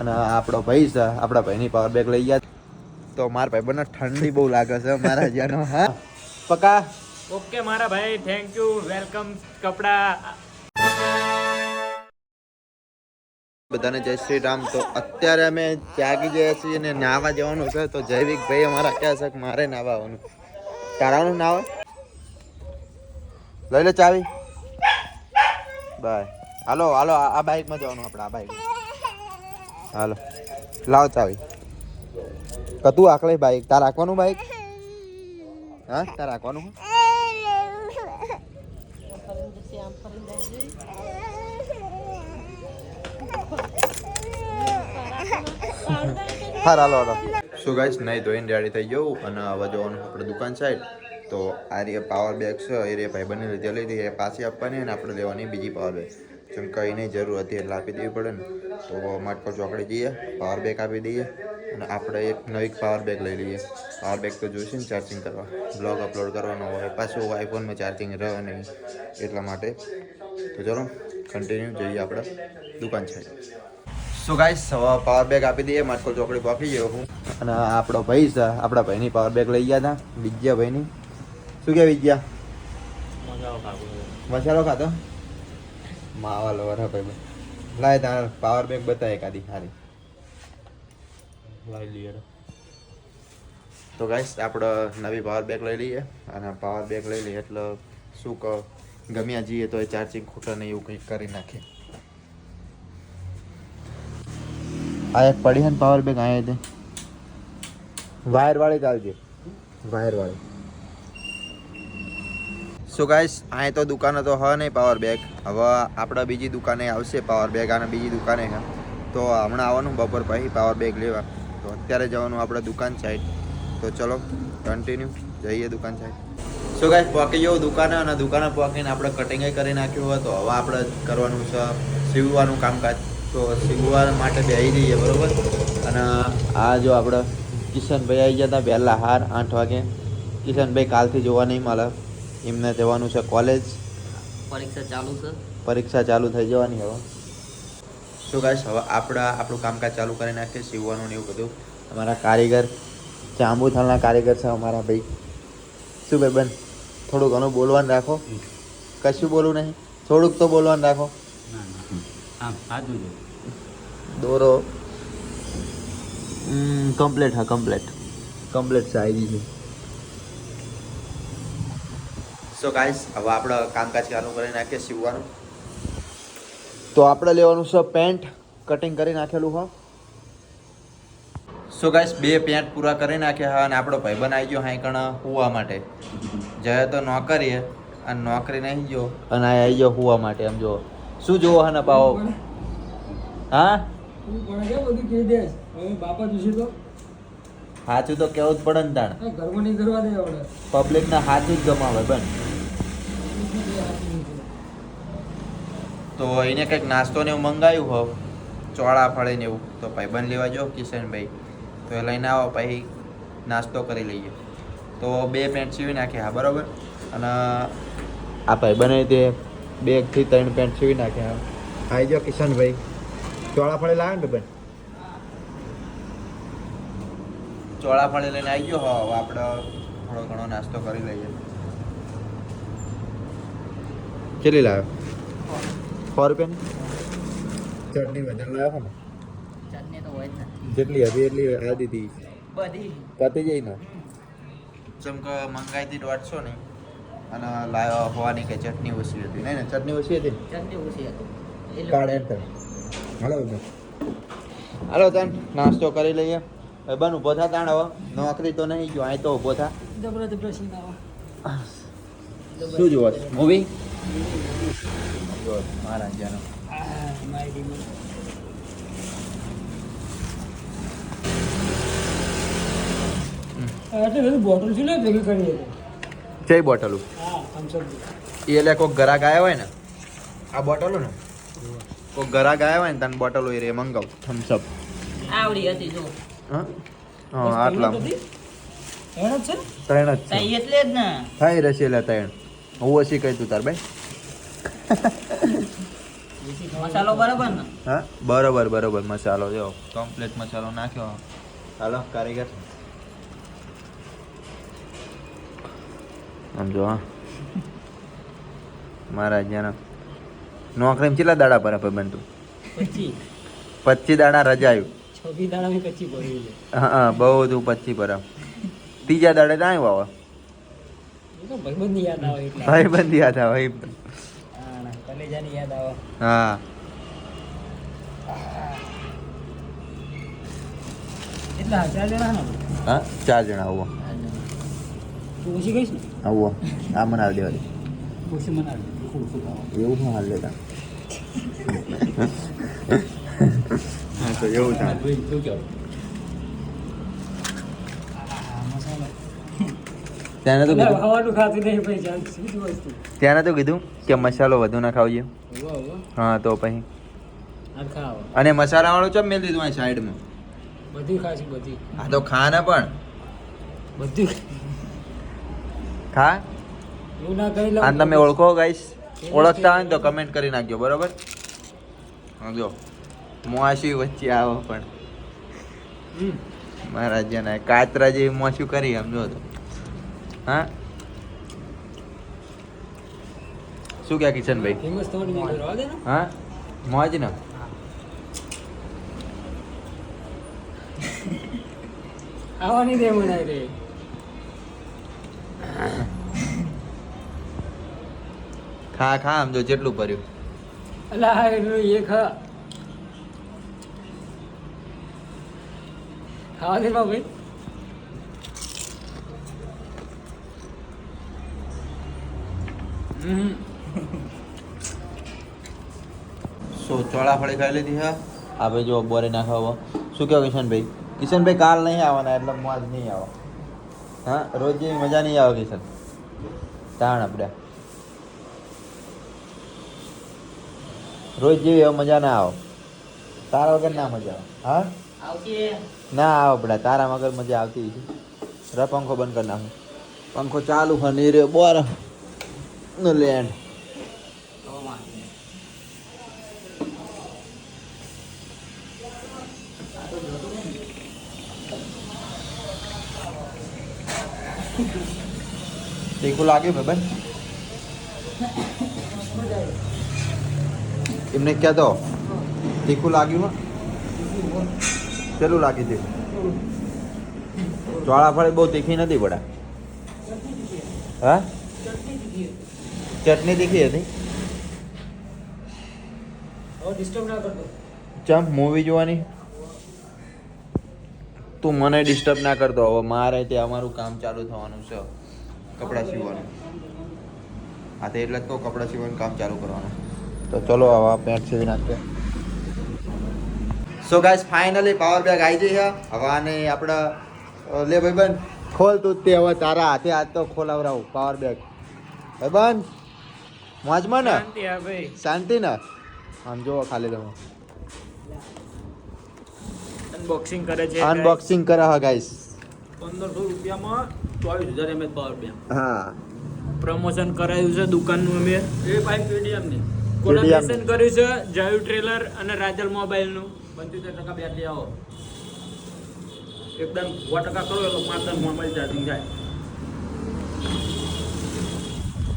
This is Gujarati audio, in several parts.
અને આપણો ભાઈ છે, આપણા ભાઈની પાવર બેગ લઈ ગયા. તો મારા ભાઈ બંને ઠંડી બહુ લાગે છે મારા જ્યાંનો. હા પકા ઓકે મારા ભાઈ, થેન્ક યુ, વેલકમ. કપડા બધાને જય શ્રી રામ. તો અત્યારે અમે જાગી ગયા છીએ અને નાવા જવાનું છે. તો જૈવિક ભાઈ અમારા ક્યાં છે કે મારે નાવા આવવાનું. તારાનું નાવા લઈ લે ચાવી. બાય. હાલો હાલો, આ બાઈકમાં જવાનું આપણે. આ બાઈક હાલો, લાવ ચાવી. તું આકલે બાઈક તાર રાખવાનું. બાઈક હા તાર રાખવાનું. હા હાલો હાલો. શું ગાઈસ, નહીં ધોઈને રેડી થઈ ગયું અને હવે જવાનું આપણે દુકાન સાઈડ. તો આ રીતે પાવર બેગ છે એ રે ભાઈ બની લીધી લીધી એ પાછી આપવાની અને આપણે લેવાની બીજી પાવર બેગ. જેમ કંઈ નહીં જરૂર હતી એટલે આપી દેવી પડે ને. તો માટકો ચોકડી જઈએ, પાવર બેગ આપી દઈએ અને આપણે એક નવી પાવર બેગ લઈ લઈએ. પાવર બેગ તો જોઈશે ને ચાર્જિંગ કરવા, બ્લોગ અપલોડ કરવાનો હોય, પાછું આઈફોનમાં ચાર્જિંગ રહે નહીં એટલા માટે. તો ચલો કન્ટિન્યુ જઈએ આપણે દુકાન છે. સો ગાઈસ, પાવર બેગ આપી દઈએ. માટકો ચોકડી પહોંચી ગયો હું અને આપણો ભાઈ છે, આપણા ભાઈની પાવર બેગ લઈ ગયા હતા વિજ્યા ભાઈની. શું કે વિજ્યા? મસાલો ખાતો માવા લો ભાઈ. લાય તાર પાવર બેગ બતાવે એકાદી સારી. તો ગાઈસ આપણે નવી પાવર બેગ લઈ લઈએ અને પાવર બેગ લઈ લઈએ એટલે શું કહો, ગમ્યા જઈએ તો એ ચાર્જિંગ ખૂટે નહીં એવું કંઈક કરી નાખે. આ એક પડી છે ને પાવર બેગ આયા તે વાયર વાળી ચાલજે, વાયર વાળી. સો ગાઈસ, અહીં તો દુકાને તો હા નહીં પાવર બેગ. હવે આપણે બીજી દુકાને આવશે પાવર બેગ અને બીજી દુકાને છે. તો હમણાં આવવાનું બપોર પછી પાવર બેગ લેવા. તો અત્યારે જવાનું આપણે દુકાન સાઈડ. તો ચલો કન્ટિન્યુ જઈએ દુકાન સાઈડ. સો ગાઈસ, પહોંચી જવું દુકાને અને દુકાને પહોંચીને આપણે કટિંગ કરી નાખ્યું હોય. તો હવે આપણે કરવાનું છે સીવવાનું કામકાજ. તો સીવવા માટે બેસી જઈએ બરાબર. અને આ જો આપણે કિશનભાઈ આવી ગયા હતા વહેલા 8 વાગે. કિશનભાઈ કાલથી જોવા નહીં મળે, એમને જવાનું છે કોલેજ. પરીક્ષા ચાલુ થઈ જવાની હવે. શું ગાઈસ, હવે આપણું કામકાજ ચાલુ કરી નાખીએ સીવવાનું ને એવું બધું. અમારા કારીગર જાંબુથાલના કારીગર છે અમારા ભાઈ. શું ભાઈ બન થોડું ઘણું બોલવાનું રાખો. કશું બોલવું નહીં, થોડુંક તો બોલવાનું રાખો. દોરો કમ્પ્લેટ. હા કમ્પ્લેટ સાઈઝ છે. સો ગાઈસ, હવે આપણે કામકાજ ચાલુ કરી નાખીએ સીવવાનું. તો આપણે લેવાનું છે પેન્ટ, કટિંગ કરી નાખેલું હા. સો ગાઈસ, 2 પેન્ટ પૂરા કરી નાખ્યા હા. અને આપણો ભાઈ બનાવી ગયો હા કણ હુવા માટે. જાય તો નોકરીએ અને નોકરી નહીં ગયો અને આ આવી ગયો હુવા માટે. એમ જો શું જોવો હા ને પાવો. હા સાચું તો કેવું જ પડે ને તાણ. પબ્લિક ના સાચું જ ગમાવે બન. તો એને કંઈક નાસ્તો ને એવું મંગાવ્યું હોવ, ચોળા ફળે ને એવું. તો ભાઈ બન લેવા જો કિશનભાઈ, તો એ લઈને આવો પછી નાસ્તો કરી લઈએ. તો 2 પેન્ટ સીવી નાખ્યા હા બરાબર. અને આ ભાઈ બને તે 2 થી 3 પેન્ટ સીવી નાખ્યા. આવી જાઓ કિશનભાઈ, ચોળા ફળે લાવે ને ભાઈ. ચોળા ફળે લઈને આવી ગયો હવે આપણે થોડો ઘણો નાસ્તો કરી લઈએ. કેટલી લાવ્યો? 100 રૂપિયાની ચટણી વધારે લાવ્યો ને? જેટલી હતી એટલી આ દીધી પતી જઈ ને. ચમક મંગાવી હતી 150 ની અને લાવ્યો હોવાની કે ચટણી ઓછી હતી. નહીં ને ચટણી ઓછી હતી. હાલો તન નાસ્તો કરી લઈએ. બન ઉભો થા તાણ. હવે નોકરી તો નહીં ગયો, અહીં તો ઉભો થા. શું જોવો મૂવી? મારા જાનો બોટલ છે ને ભેગી કરી કઈ બોટલો? એ એટલે કોઈક ગ્રાહક આવ્યા હોય ને આ બોટલો ને, કોઈક ગ્રાહક આવ્યા હોય ને તને બોટલો એ રે મંગાવ. થમ્સઅપ આવડી હતી જો. હા આટલા 3 જ છે. 3 જ છે એટલે જ ને થાય રહેશે. એટલે 3 હું ઓછી કહી તું તાર ભાઈ. મસાલો બરાબર ને? હા બરોબર બરોબર મસાલો જો કમ્પ્લીટ મસાલો નાખ્યો. હાલો કારીગર આમ જો હા મારા જ્યાં નોકરીમાં કેટલા દાડા પર ભાઈ તું? 25 દાડા રજા આવ્યું. 26 દાડા મેં 25 ભર્યું છે. હા બહુ તું 25 પર ત્રીજા દાડે ના આવ્યો હવે એ તો ભાઈબંધી યાદ આવે એટલે. ભાઈબંધી હતા ભાઈ. હા ના કલેજાની યાદ આવે. હા એટલા 4 જણા ને? હા 4 જણા આવો તું ઓછી કહીશ ને? આવો આ મને હાલ દેવા દે. ઓછી મને આવડે. ખૂબ ખૂબ આવે. એવું શું હાલ લેતા હા તો એવું થાય. શું કહેવું? મસાલો. ત્યાં તો કીધું ખાવાનું ખાતું નહીં ભાઈ જાણ સીધી વસ્તુ. ત્યાં તો કીધું કે મસાલો વધુ ના ખાવજો. હા તો પછી આ ખાવ. અને મસાલા વાળું ચમ મેલ દીધું અહીં સાઈડમાં. બધી ખાસી બધી. હા તો ખા ને પણ બધું ખા. એવું ના કહી લઉં. આ તમે ઓળખો ગાઈસ, ઓળખતા હોય ને તો કમેન્ટ કરી નાખજો બરોબર. હા જો મોસી વચ્ચે આવો પણ મારા જેના કાતરા જેવી મોસું કરી સમજો તો. હા શું ક્યાં કિશનભાઈ? ફેમસ થોડી નહીં કરવા દે ને. હા મોજ ને આવવાની દે મને રે. ખા ખા આમ જો જેટલું ભર્યું. અલા હા એનું એ ખા. ખાવા દે ભાઈ. ચોળાફળી ખાઈ લીધી હા. આ ભાઈ જો બોરે નાખવા. શું કહો કિશનભાઈ? કિશનભાઈ કાલ નહીં આવવાના એટલે મોજ નહીં આવો. હા રોજ જેવી મજા નહીં આવે કિશન. તાણ આપણે રોજ જેવી હવે મજા ના આવે. તારા વગર ના મજા આવે. હા આવતી ના આવે આપણે તારા વગર મજા આવતી છે. ર પંખો બંધ કરી નાખું. પંખો ચાલુ છે ને રે બોર નો લેન્ડ. તીખું લાગ્યું ભાઈ? એમને ક્યાં તો તીખું લાગ્યું? કેટલું લાગી હતું? ચોળાફળી બહુ તીખી નથી પડા. હા ચટણી તીખી હતી. ડિસ્ટર્બ ના કરતો. ચમ મૂવી જોવાની? તું મને ડિસ્ટર્બ ના કરતો. હવે મારે ત્યાં અમારું કામ ચાલુ થવાનું છે, કપડાં સીવવાનું. હા તો એટલે જ કહું કપડાં સીવવાનું કામ ચાલુ કરવાનું. તો ચલો હવે પેન્ટ સીવી નાખીએ. So guys finally power bag આવી જઈ છે. હવે આને આપણે લે ભાઈબંધ ખોલ તું તે હવે તારા હાથે આજ તો ખોલાવરાવું પાવર બેગ. ભાઈબંધ મોજમાં ને? શાંતિ હા ભાઈ. શાંતિ ને? આમ જોવો ખાલી તમે અનબોક્સિંગ કરે છે. અનબોક્સિંગ કરે હા ગાઈસ. 1500 રૂપિયામાં 24000 mAh પાવર બેંક. હા પ્રમોશન કરાયું છે દુકાનનું અમે. એ પાઇપ પીડીએમ ની કોલેબોરેશન કર્યું છે જાયુ ટ્રેલર અને રાજલ મોબાઈલનું. 75% બેટરી આવો. એકદમ 100% કરો એટલે 5 મોબાઈલ ચાર્જિંગ થાય.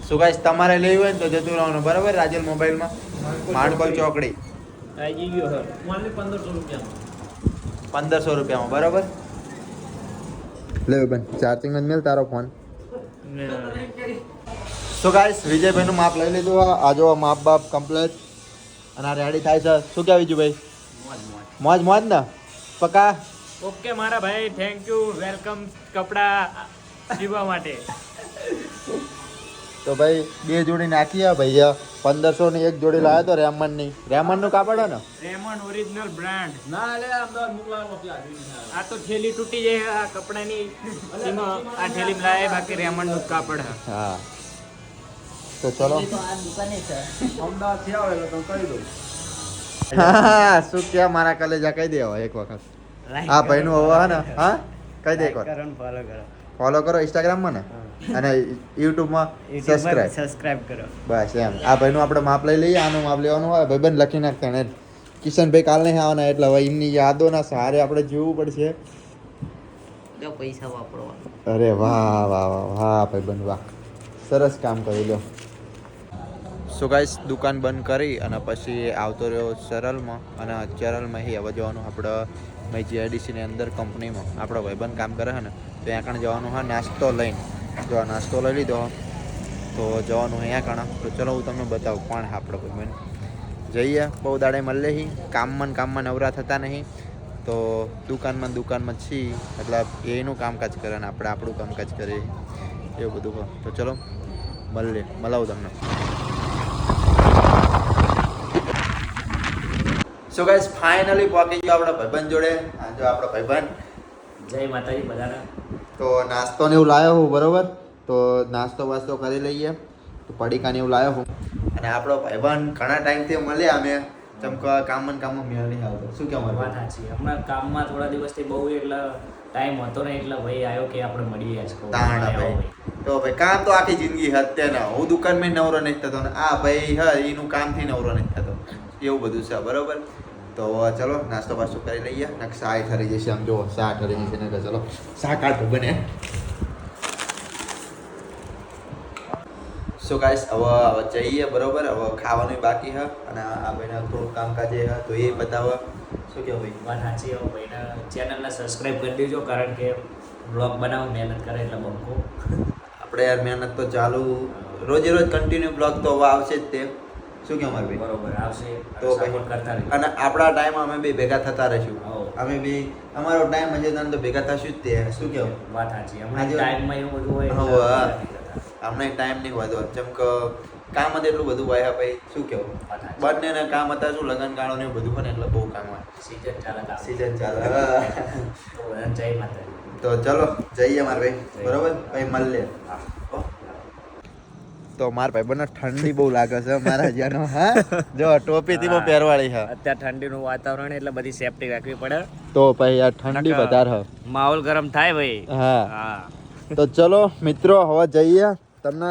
સો ગાઈસ તમારે લેવું હોય ને તો જતું રહેવાનું બરાબર રાજલ મોબાઈલમાં, માંડકોલ ચોકડી. આવી ગયો હર. ઓનલી 1500 રૂપિયામાં. 1500 રૂપિયામાં બરાબર. લે બેન ચાર્જિંગ જ મેલ તારો ફોન. સો ગાઈસ વિજયભાઈનું માપ લઈ લીધું. આ જો માપ બાપ કમ્પ્લીટ અને આ રેડી થાય છે. શું કહેવાય વિજયભાઈ? મોજ મોજ ને પકા. ઓકે મારા ભાઈ થેન્ક યુ વેલકમ કપડા સીવવા માટે. તો ભાઈ બે જોડી નાખી આ ભાઈ 1500 ની એક જોડી લાવ્યો તો રેમંડની. રેમંડનું કાપડ હે ને? Raymond original brand. ના લે અમદાવાદ મોકલાવાનો ત્યાં. આ તો થેલી તૂટી જાય આ કપડાની. એમાં આ થેલી લાવે બાકી રેમન્ડનું જ કાપડ હે. હા તો ચલો. અમદાવાદ થી આવે તો કરી દઉં. હા શું ક્યાં મારા કલેજા કહી દેવા એક વખત. આ ભાઈનું હવે હે ને? હા કહી દે એક વાર. ફોલો કરો ઇન્સ્ટાગ્રામમાં ને અને યુટ્યુબમાં સબસ્ક્રાઇબ કરો. બસ એમ આ ભાઈનું આપણે માપ લઈ લઈએ. આનું માપ લેવાનું હોય ભાઈબંધ લખી નાખતા ને કિશનભાઈ કાલ નહીં આવવાના એટલે હવે એમની યાદોના સહારે આપણે જીવવું પડશે. જો પૈસા વાપરવા. અરે વાહ વાહ વાહ વાહ ભાઈબંધ વાહ, સરસ કામ કરી લો. સો ગાઈસ દુકાન બંધ કરી અને પછી આવતો રહ્યો ચરલમાં અને ચરલમાં હવે જવાનું આપણે મેં જીઆઈડીસીની અંદર કંપનીમાં આપણો ભાઈબંધ કામ કરે છે ને તો ત્યાં કણ જવાનું હોય નાસ્તો લઈને. જો આ નાસ્તો લઈ લીધો તો જવાનું અહીંયા કણ. તો ચલો હું તમને બતાવું કોણ આપણો ભાઈબંધ. જઈએ બહુ દાડે મળે હી કામમાં નવરા થતા નહીં તો દુકાનમાં છીએ એટલે એનું કામકાજ કરે ને આપણે આપણું કામકાજ કરીએ એવું બધું કહો. તો ચલો મળાવું તમને. સો ગાઈસ ફાઇનલી પહોંચી ગયો આપણા ભાઈબંધ જોડે. આ જો આપણો ભાઈબંધ. જય માતાજી બધાને. તો નાસ્તો ને એવું લાવ્યો હું બરોબર. તો નાસ્તો વાસ્તો કરી લઈએ. તો પડીકા ને એવું લાવ્યો હું અને આપણો ભાઈબંધ ઘણા ટાઈમથી મળ્યા અમે ચમકા કામમાં મેળ નહીં આવતો. શું કહેવાય વાત સાચી. હમણાં કામમાં થોડા દિવસથી બહુ એટલે ટાઈમ હતો ને એટલે ભાઈ આવ્યો કે આપણે મળીએ આજ. તાણા ભાઈ તો ભાઈ કામ તો આખી જિંદગી હત્યા ના હું દુકાનમાં નવરો નહીં થતો ને આ ભાઈ હા એનું કામથી નવરો નહીં થતો એવું બધું છે બરોબર. તો ચલો નાસ્તો બાસ્તો કરી લઈએ ને શાહ ઠરી જશે. આમ જો શાહ ઠરી જશે ને ચલો શાહ કાઢ બને. સો ગાઈસ હવે જઈએ બરોબર. હવે ખાવાનું બાકી છે અને આ ભાઈને થોડુંક કામકાજ છે તો એ બતાવવા. શું કહો ભાઈ? વાત સાચી. હવે ભાઈને ચેનલને સબસ્ક્રાઈબ કરી દેજો કારણ કે બ્લોગ બનાવો મહેનત કરે એટલે બંકો. આપણે યાર મહેનત તો ચાલુ રોજે રોજ કન્ટિન્યુ બ્લોગ તો હવે આવશે જ તે. શું કહો મારે ભાઈ? બરોબર આવશે તો સપોર્ટ કરતા રહેજો. અને આપણા ટાઈમ અમે બે ભેગા થતા રહીશું. હઉ. અમે બી અમારો ટાઈમ હશે તો ભેગા થશું જ તે. શું કહેવું? વાત સાચી. હમણાં આજે- ટાઈમમાં એવું બધું હોય હઉ, એટલે હા. નથી થતા. અમને ટાઈમ નહીં વધો જેમ કે કામ જ એટલું બધું હોય ભાઈ. શું કહેવું? વાત સાચી. બંને કામ હતા શું લગન ગાળો ને એવું બધું પણ એટલે બહુ કામ હોય. સીઝન ચાલે કામ. સીઝન ચાલે. તો બધાને જય માતાજી. તો ચલો જઈએ માર ભાઈ બરોબર. ભાઈ મળીએ. તો માર ભાઈ બને ઠંડી બહુ લાગે છે મારા જ્યાંનો. હા જો ટોપી થી બહુ પહેરવાળી છે. અત્યારે ઠંડીનું વાતાવરણ એટલે બધી સેફટી રાખવી પડે. તો ભાઈ આ ઠંડી વધારે છે. માહોલ ગરમ થાય ભાઈ. હા હા તો ચલો મિત્રો હવે જઈએ. તમને